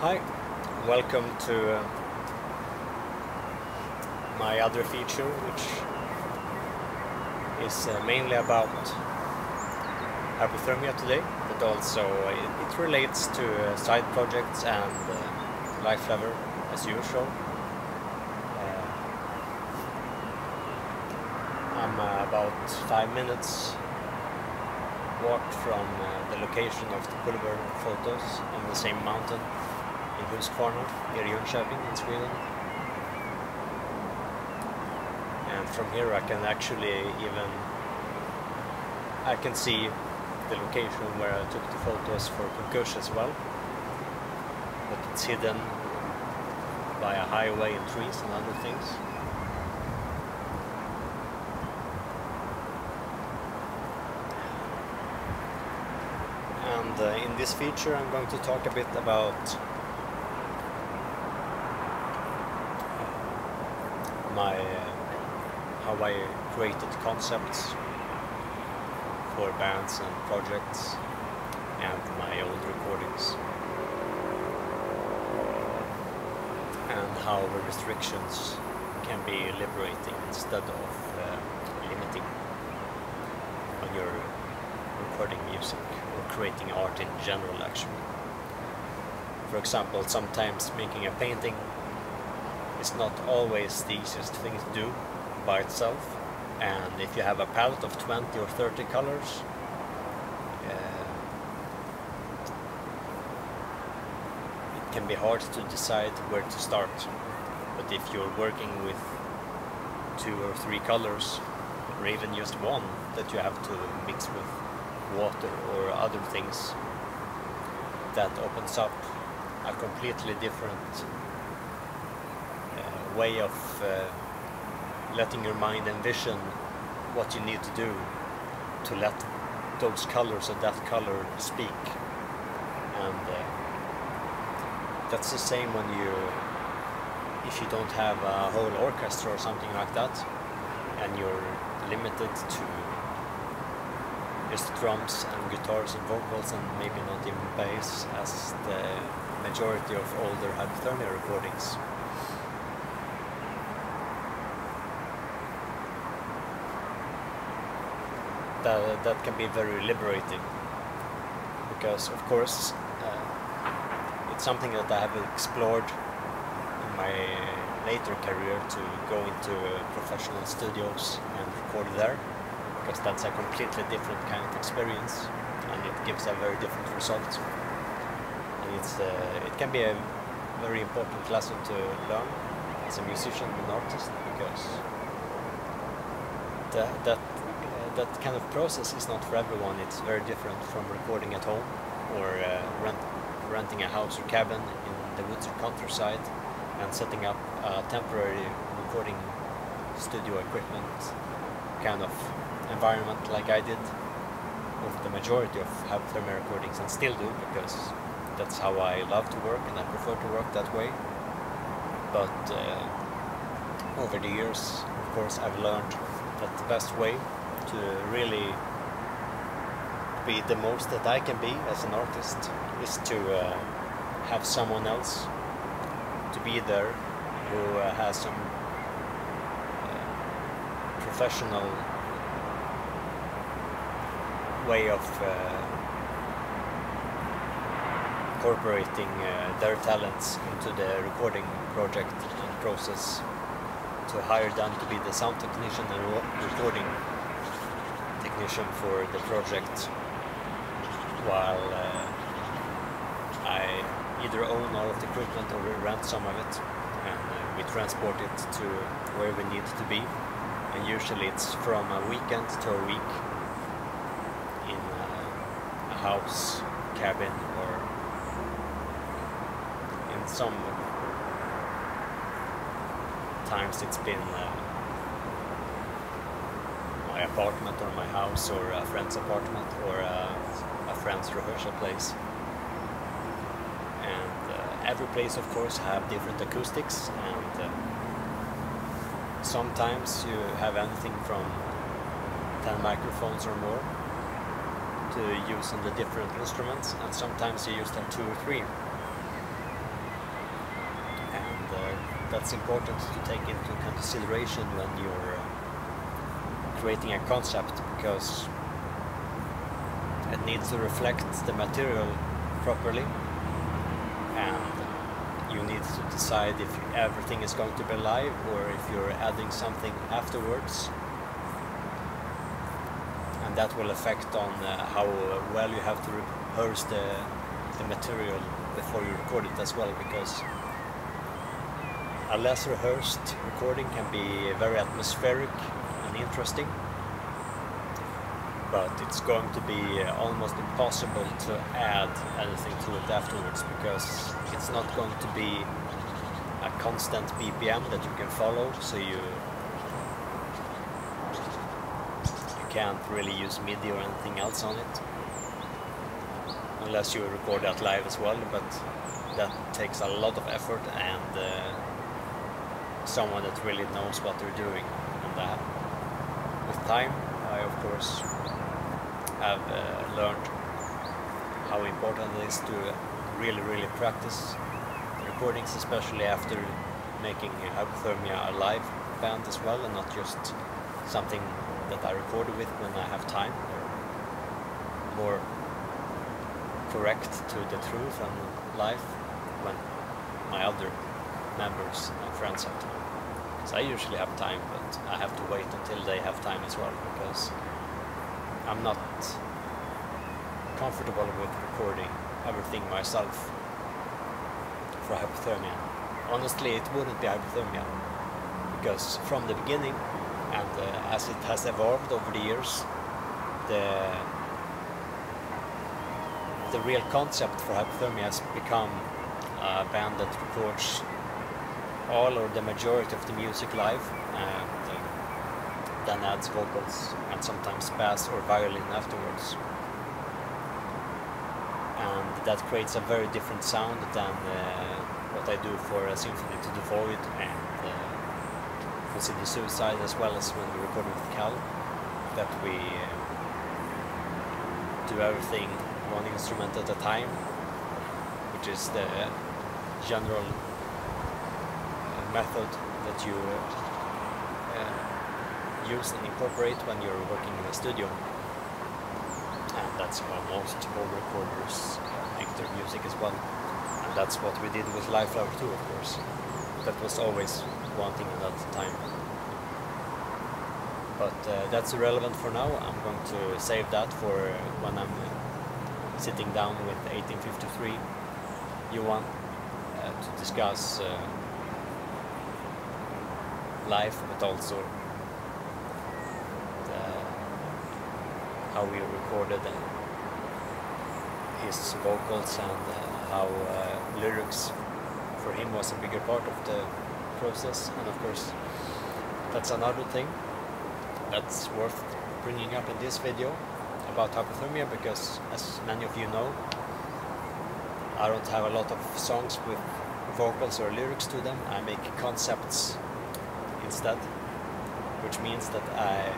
Hi, welcome to my other feature, which is mainly about hypothermia today, but also it relates to side projects and life level as usual. I'm about 5 minutes walk from the location of the Boulevard photos on the same mountain in Husqvarna, near Jönköping in Sweden. And from here I can actually I can see the location where I took the photos for Concurs as well, but it's hidden by a highway and trees and other things. And in this feature I'm going to talk a bit about how I created concepts for bands and projects and my old recordings, and how the restrictions can be liberating instead of limiting when you're recording music or creating art in general actually. For example, sometimes making a painting is not always the easiest thing to do by itself, and if you have a palette of 20 or 30 colors, it can be hard to decide where to start. But if you're working with 2 or 3 colors, or even just one that you have to mix with water or other things, that opens up a completely different way of letting your mind envision what you need to do to let those colors or that color speak. And that's the same when if you don't have a whole orchestra or something like that, and you're limited to just drums and guitars and vocals and maybe not even bass as the majority of older Hypothermia recordings. That can be very liberating, because of course it's something that I have explored in my later career, to go into professional studios and record there, because that's a completely different kind of experience and it gives a very different result. And it can be a very important lesson to learn as a musician and artist, because that kind of process is not for everyone. It's very different from recording at home or renting a house or cabin in the woods or countryside and setting up a temporary recording studio equipment kind of environment like I did with the majority of Hypothermia recordings, and still do, because that's how I love to work and I prefer to work that way. But over the years, of course, I've learned that the best way to really be the most that I can be as an artist is to have someone else to be there who has some professional way of incorporating their talents into the recording project and process, to hire them to be the sound technician and recording technician for the project, while I either own all of the equipment or rent some of it, and we transport it to where we need to be. And usually it's from a weekend to a week in a house, cabin, or in some times it's been my apartment or my house or a friend's apartment or a friend's rehearsal place. And every place of course have different acoustics, and sometimes you have anything from 10 microphones or more to use on the different instruments, and sometimes you just have 2 or 3. that's important to take into consideration when you're creating a concept, because it needs to reflect the material properly, and you need to decide if everything is going to be live or if you're adding something afterwards, and that will affect on how well you have to rehearse the material before you record it as well, because a less rehearsed recording can be very atmospheric and interesting, but it's going to be almost impossible to add anything to it afterwards, because it's not going to be a constant BPM that you can follow, so you can't really use MIDI or anything else on it, unless you record that live as well, but that takes a lot of effort and someone that really knows what they're doing. And with time, I of course have learned how important it is to really practice recordings, especially after making Hypothermia a live band as well, and not just something that I record with when I have time. They're more correct to the truth and life when my other members and friends have time. So I usually have time, but I have to wait until they have time as well, because I'm not comfortable with recording everything myself for Hypothermia. Honestly, it wouldn't be Hypothermia, because from the beginning, and as it has evolved over the years, the real concept for Hypothermia has become a band that records all or the majority of the music live, and then adds vocals and sometimes bass or violin afterwards. And that creates a very different sound than what I do for a Symphony to the Void and Consider Suicide, as well as when we record with Cal, that we do everything one instrument at a time, which is the general method that you use and incorporate when you're working in a studio. And that's how most home recorders make their music as well. And that's what we did with Live Flower 2, of course. That was always one thing at that time. But that's irrelevant for now. I'm going to save that for when I'm sitting down with 1853 Johan to discuss live, but also how we recorded his vocals, and how lyrics for him was a bigger part of the process. And of course, that's another thing that's worth bringing up in this video about Hypothermia, because as many of you know, I don't have a lot of songs with vocals or lyrics to them. I make concepts instead, which means that I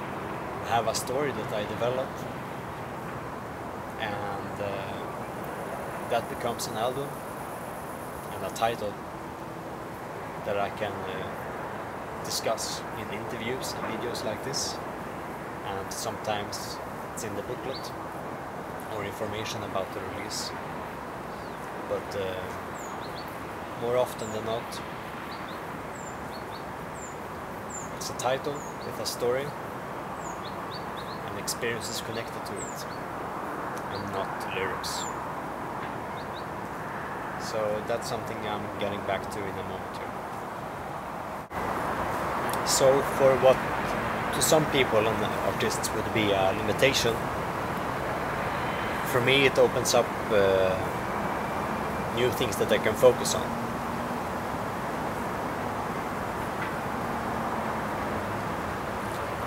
have a story that I develop, and that becomes an album and a title that I can discuss in interviews and videos like this, and sometimes it's in the booklet or information about the release, but more often than not it's a title with a story and experiences connected to it, and not lyrics. So that's something I'm getting back to in a moment here. So for what to some people and artists would be a limitation, for me it opens up new things that I can focus on.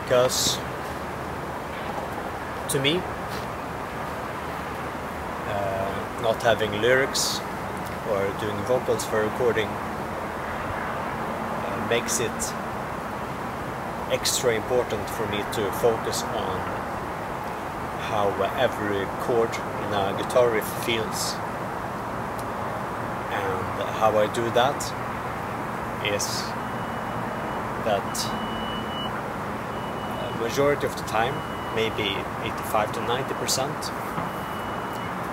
Because to me, not having lyrics or doing vocals for recording makes it extra important for me to focus on how every chord in a guitar riff feels, and how I do that is that majority of the time, maybe 85 to 90%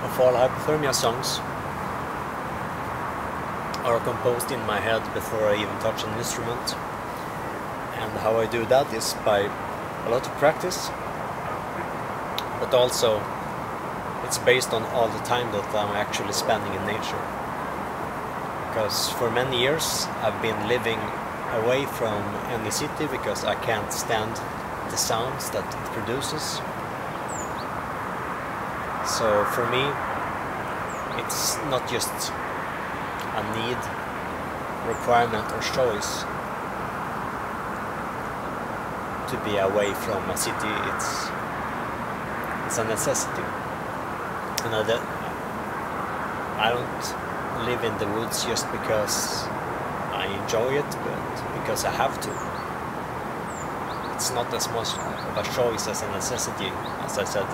of all Hypothermia songs are composed in my head before I even touch an instrument. And how I do that is by a lot of practice, but also it's based on all the time that I'm actually spending in nature. Because for many years I've been living away from any city because I can't stand the sounds that it produces. So for me it's not just a need, requirement or choice to be away from a city, it's a necessity. And I don't live in the woods just because I enjoy it, but because I have to. It's not as much of a choice as a necessity, as I said.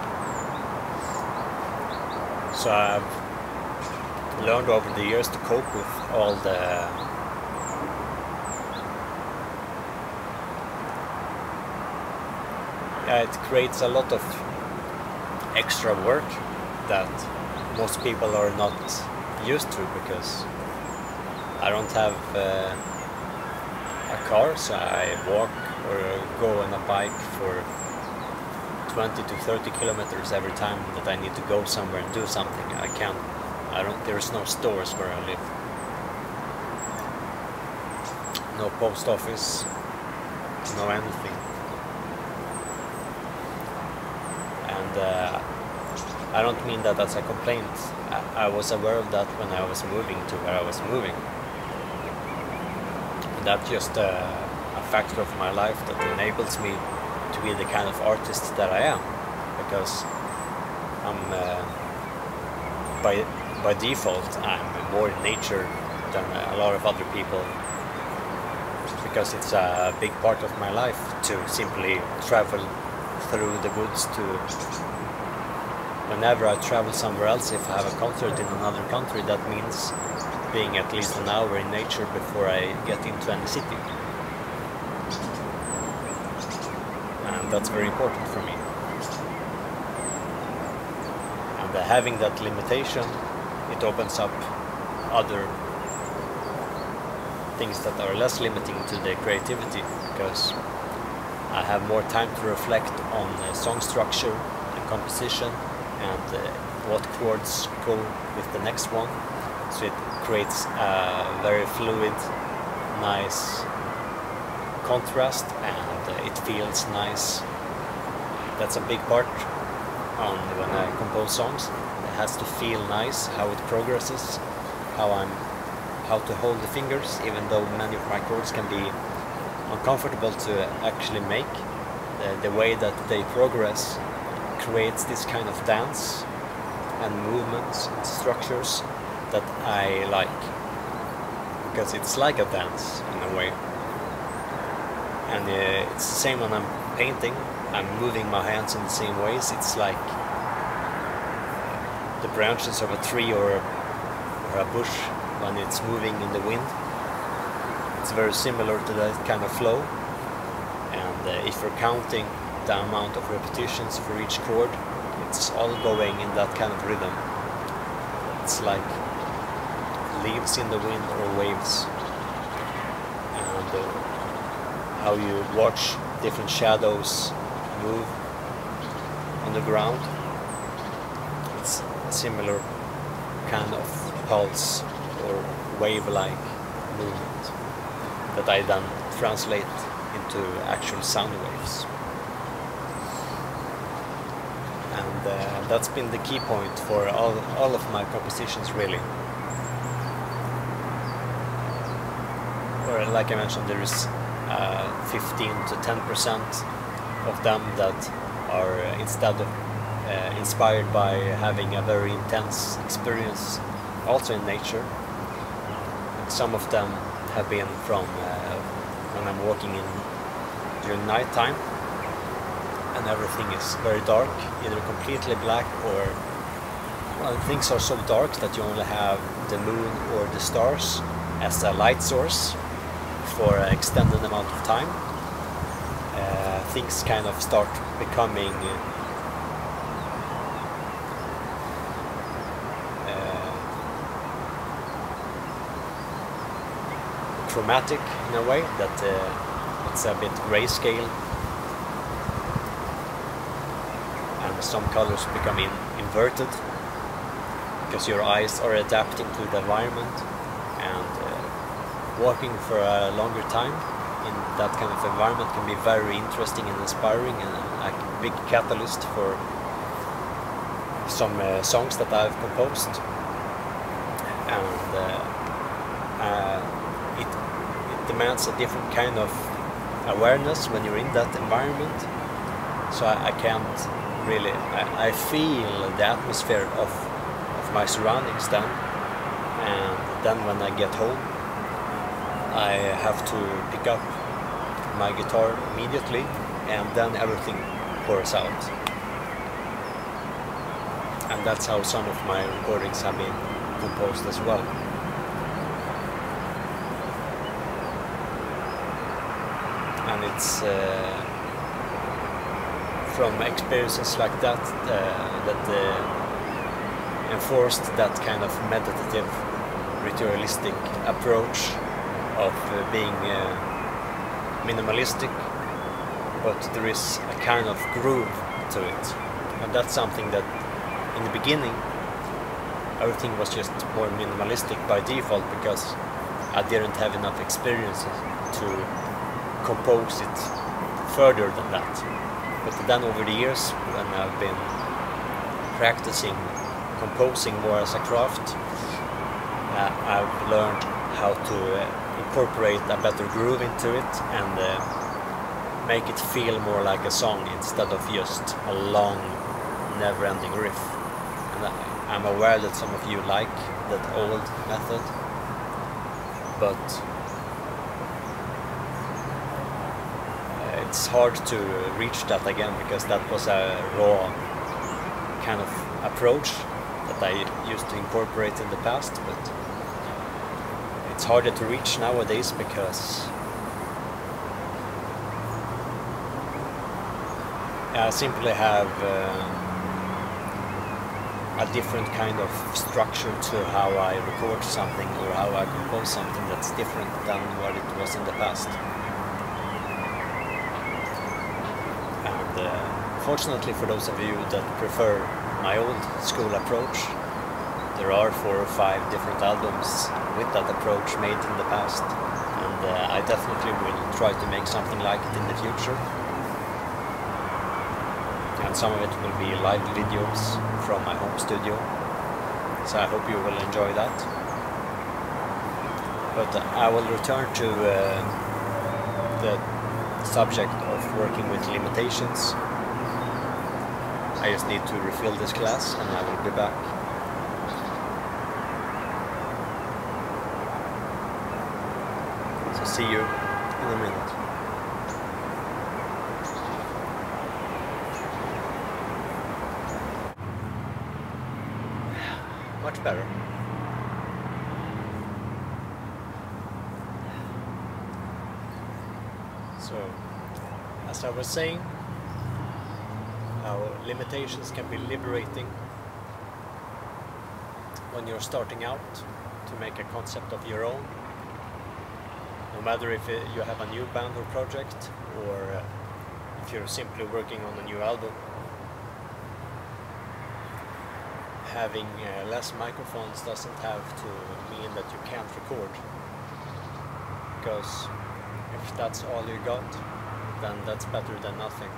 So I've learned over the years to cope with all the it creates a lot of extra work that most people are not used to, because I don't have a car, so I walk or go on a bike for 20 to 30 kilometers every time that I need to go somewhere and do something. There's no stores where I live, no post office, no anything. And I don't mean that as a complaint. I was aware of that when I was moving to where I was moving. And that's just a factor of my life that enables me to be the kind of artist that I am. Because by default I'm more in nature than a lot of other people. Because it's a big part of my life to simply travel through the woods to... Whenever I travel somewhere else, if I have a concert in another country, that means being at least an hour in nature before I get into any city. And that's very important for me. And having that limitation, it opens up other things that are less limiting to the creativity, because I have more time to reflect on song structure and composition and what chords go with the next one. So it creates a very fluid, nice contrast, and it feels nice. That's a big part on when I compose songs. It has to feel nice, how it progresses, how to hold the fingers, even though many of my chords can be uncomfortable to actually make. The way that they progress creates this kind of dance and movements and structures that I like, because it's like a dance in a way. And it's the same when I'm painting. I'm moving my hands in the same ways. It's like the branches of a tree or a bush when it's moving in the wind. It's very similar to that kind of flow. And if we're counting the amount of repetitions for each chord, it's all going in that kind of rhythm. It's like leaves in the wind or waves. And how you watch different shadows move on the ground. It's a similar kind of pulse or wave-like movement that I then translate into actual sound waves. And that's been the key point for all of my compositions, really. Or like I mentioned, there is 15 to 10% of them that are instead of inspired by having a very intense experience also in nature. Some of them have been from when I'm walking during night time, and everything is very dark, either completely black or things are so dark that you only have the moon or the stars as a light source. for an extended amount of time, things kind of start becoming chromatic in a way, that it's a bit grayscale, and some colors become inverted because your eyes are adapting to the environment, and walking for a longer time in that kind of environment can be very interesting and inspiring, and a big catalyst for some songs that I've composed. And it demands a different kind of awareness when you're in that environment. So I can't really, I feel the atmosphere of my surroundings then, and then when I get home I have to pick up my guitar immediately, and then everything pours out. And that's how some of my recordings have been composed as well. And it's from experiences like that that enforced that kind of meditative, ritualistic approach of being minimalistic, but there is a kind of groove to it. And that's something that in the beginning everything was just more minimalistic by default, because I didn't have enough experiences to compose it further than that. But then over the years, when I've been practicing composing more as a craft, I've learned how to incorporate a better groove into it, and make it feel more like a song instead of just a long, never-ending riff. And I'm aware that some of you like that old method, but it's hard to reach that again, because that was a raw kind of approach that I used to incorporate in the past, but it's harder to reach nowadays because I simply have a different kind of structure to how I record something, or how I compose something that's different than what it was in the past. And fortunately for those of you that prefer my old school approach, there are 4 or 5 different albums with that approach made in the past, and I definitely will try to make something like it in the future. And some of it will be live videos from my home studio, so I hope you will enjoy that. But I will return to the subject of working with limitations. I just need to refill this glass and I will be back. So see you in a minute. Much better. So, as I was saying, how limitations can be liberating when you're starting out to make a concept of your own. No matter if you have a new band or project, or if you're simply working on a new album. Having less microphones doesn't have to mean that you can't record, because if that's all you got, then that's better than nothing.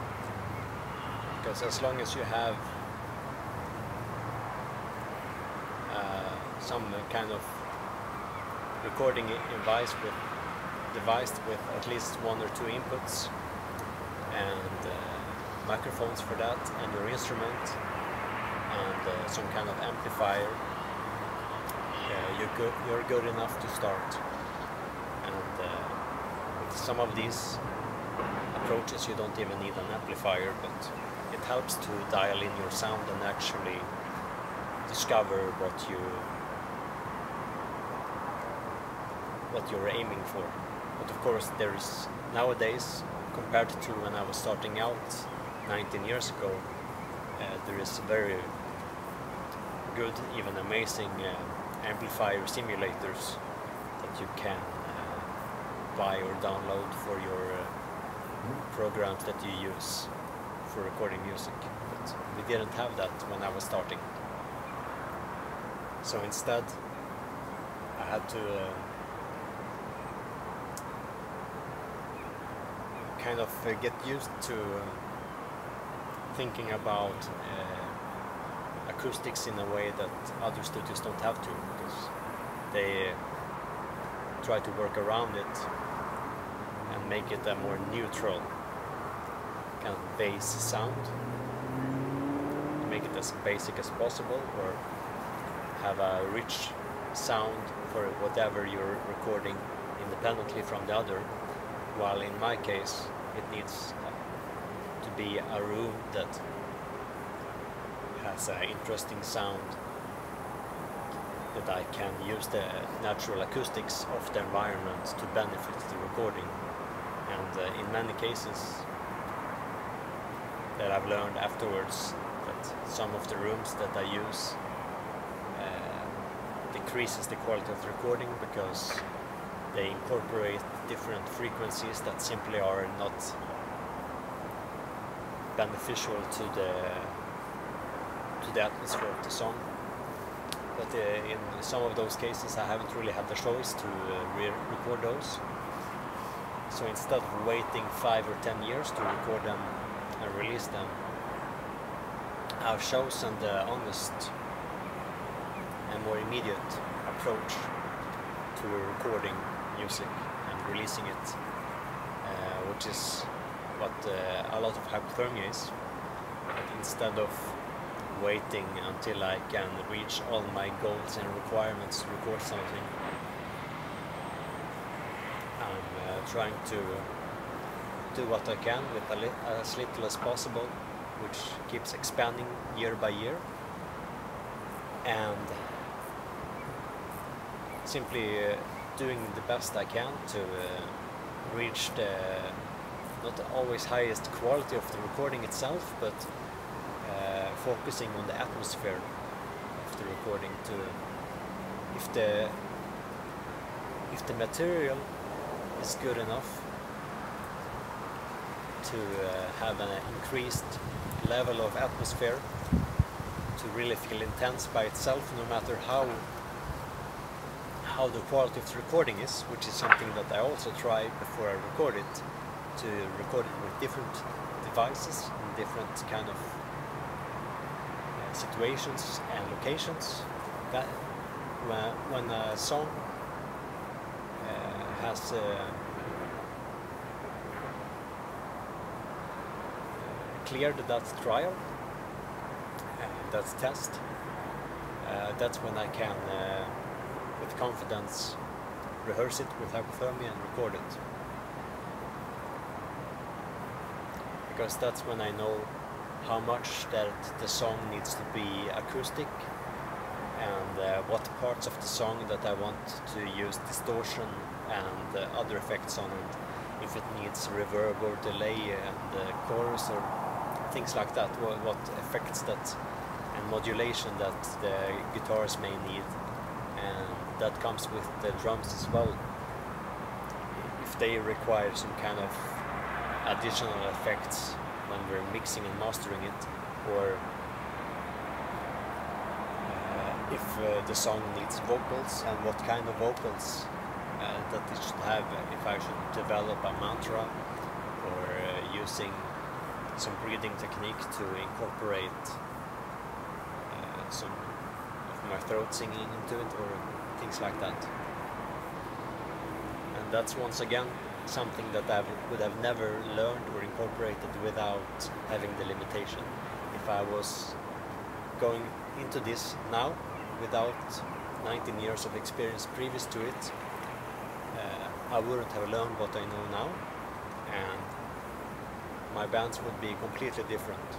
Because as long as you have some kind of recording device with at least 1 or 2 inputs, and microphones for that, and your instrument, and some kind of amplifier, you're good enough to start. And with some of these approaches you don't even need an amplifier, but it helps to dial in your sound and actually discover what you're aiming for. But of course there is nowadays, compared to when I was starting out 19 years ago, there is very good, even amazing amplifier simulators that you can buy or download for your programs that you use for recording music. But we didn't have that when I was starting. So instead I had to kind of get used to thinking about acoustics in a way that other studios don't have to, because they try to work around it and make it a more neutral kind of bass sound, make it as basic as possible, or have a rich sound for whatever you're recording independently from the other, while in my case it needs to be a room that has an interesting sound, that I can use the natural acoustics of the environment to benefit the recording. And in many cases that I've learned afterwards, that some of the rooms that I use decreases the quality of the recording because they incorporate different frequencies that simply are not beneficial to the atmosphere of the song. But in some of those cases I haven't really had the choice to re-record those. So instead of waiting 5 or 10 years to record them and release them, I've chosen the honest and more immediate approach to recording music and releasing it, which is what a lot of hypothermia is. Instead of waiting until I can reach all my goals and requirements to record something, I'm trying to do what I can with as little as possible, which keeps expanding year by year, and simply doing the best I can to reach the not always highest quality of the recording itself, but focusing on the atmosphere of the recording. To if the material is good enough to have an increased level of atmosphere, to really feel intense by itself, no matter how the quality of the recording is, which is something that I also try before I record it, to record it with different devices and different kind of situations and locations. That when a song has cleared that trial, that test, that's when I can with confidence rehearse it with hypothermia and record it, because that's when I know how much that the song needs to be acoustic, and what parts of the song that I want to use distortion and other effects on, and if it needs reverb or delay and chorus or things like that, what effects that and modulation that the guitars may need. And that comes with the drums as well, if they require some kind of additional effects when we're mixing and mastering it, or if the song needs vocals, and what kind of vocals that it should have, if I should develop a mantra, or using some breathing technique to incorporate some of my throat singing into it, or things like that. And that's once again something that I would have never learned or incorporated without having the limitation. If I was going into this now without 19 years of experience previous to it, I wouldn't have learned what I know now, and my bands would be completely different.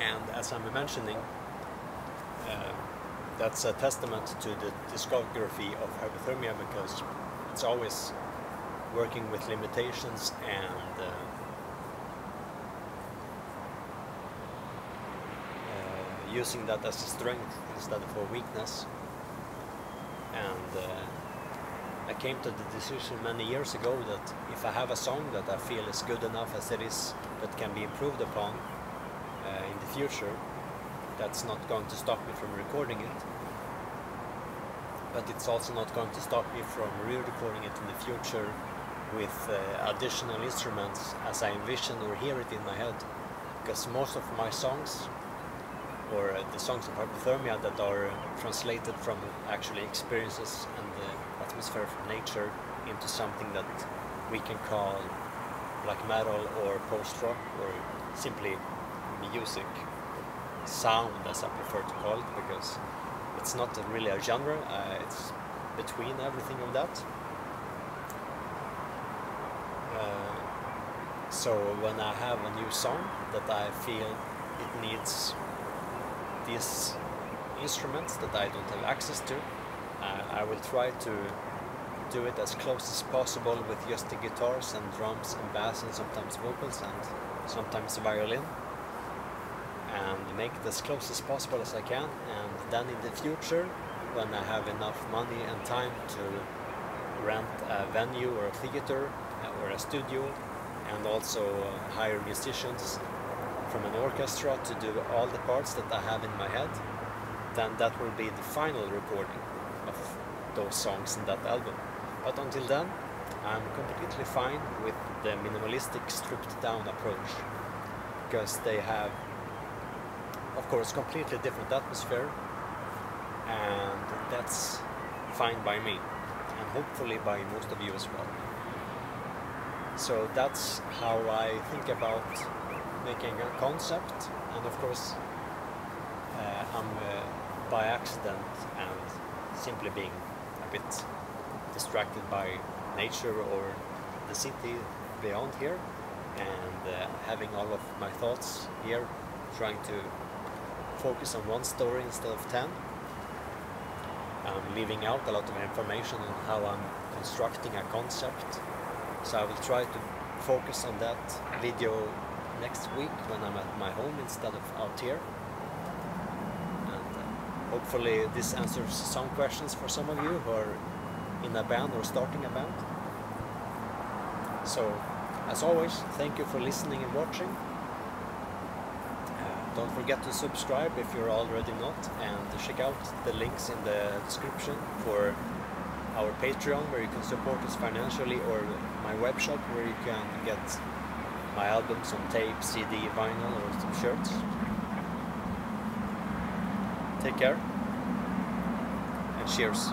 And as I'm mentioning, that's a testament to the discography of Hypothermia, because it's always working with limitations and using that as a strength instead of a weakness. And I came to the decision many years ago that if I have a song that I feel is good enough as it is, but can be improved upon in the future, that's not going to stop me from recording it. But it's also not going to stop me from re-recording it in the future with additional instruments as I envision or hear it in my head. Because most of my songs, or the songs of Hypothermia that are translated from actually experiences and the atmosphere from nature into something that we can call black metal or post-rock, or simply music, sound as I prefer to call it, because it's not really a genre, it's between everything of that. So when I have a new song that I feel it needs these instruments that I don't have access to, I will try to do it as close as possible with just the guitars and drums and bass and sometimes vocals and sometimes violin, and make it as close as possible as I can. And then in the future, when I have enough money and time to rent a venue or a theater or a studio, and also hire musicians from an orchestra to do all the parts that I have in my head, then that will be the final recording of those songs in that album. But until then, I'm completely fine with the minimalistic, stripped down approach, because they have, of course, completely different atmosphere, and that's fine by me, and hopefully by most of you as well. So that's how I think about making a concept, and of course I'm by accident and simply being a bit distracted by nature or the city beyond here, and having all of my thoughts here, trying to focus on one story instead of 10. I'm leaving out a lot of information on how I'm constructing a concept, so I will try to focus on that video next week when I'm at my home instead of out here. And hopefully this answers some questions for some of you who are in a band or starting a band. So, as always, thank you for listening and watching. Don't forget to subscribe if you're already not, and check out the links in the description for our Patreon, where you can support us financially, or my web shop, where you can get my albums on tape, CD, vinyl, or some shirts. Take care, and cheers.